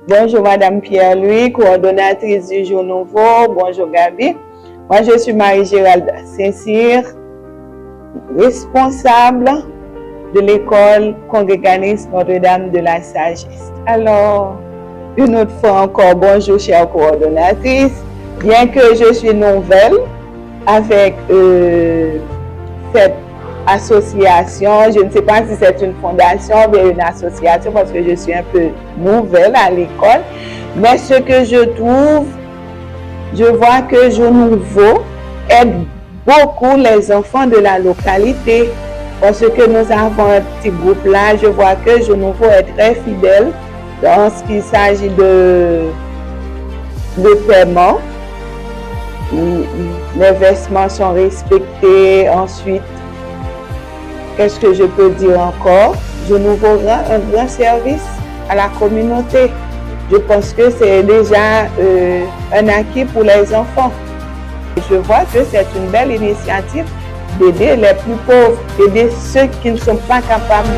Bonjour Madame Pierre-Louis, coordonnatrice du Jour Nouveau. Bonjour Gabi. Moi je suis Marie-Gérald Saint-Cyr, responsable de l'école congréganiste Notre-Dame de la Sagesse. Alors, une autre fois encore, bonjour chère coordonnatrice. Bien que je suis nouvelle avec cette association, je ne sais pas si c'est une fondation ou bien une association parce que je suis un peu nouvelle à l'école, mais ce que je trouve, je vois que Jour Nouveau aide beaucoup les enfants de la localité parce que nous avons un petit groupe là, je vois que Jour Nouveau est très fidèle dans ce qu'il s'agit de paiement. Les versements sont respectés. Ensuite, qu'est-ce que je peux dire encore? Jour Nouveau rend un grand service à la communauté. Je pense que c'est déjà un acquis pour les enfants. Je vois que c'est une belle initiative d'aider les plus pauvres, d'aider ceux qui ne sont pas capables.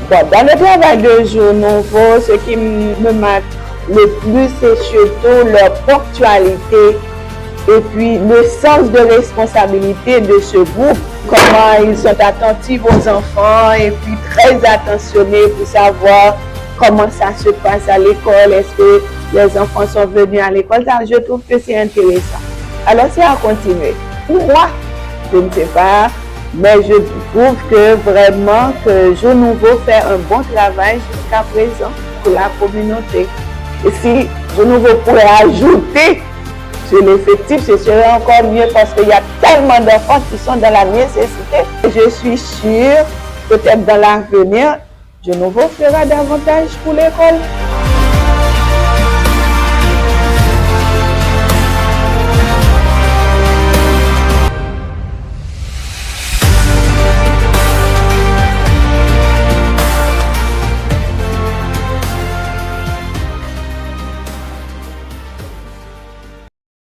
Bon, dans le travail de Jour Nouveau, ce qui me marque le plus, c'est surtout leur ponctualité et puis le sens de responsabilité de ce groupe. Comment ils sont attentifs aux enfants et puis très attentionnés pour savoir comment ça se passe à l'école. Est-ce que les enfants sont venus à l'école? Je trouve que c'est intéressant. Alors, c'est à continuer. Pour moi, je ne sais pas. Mais je trouve que vraiment que Jour Nouveau fait un bon travail jusqu'à présent pour la communauté. Et si Jour Nouveau pourrait ajouter sur l'effectif, ce serait encore mieux parce qu'il y a tellement d'enfants qui sont dans la nécessité. Et je suis sûre, peut-être dans l'avenir, Jour Nouveau fera davantage pour l'école.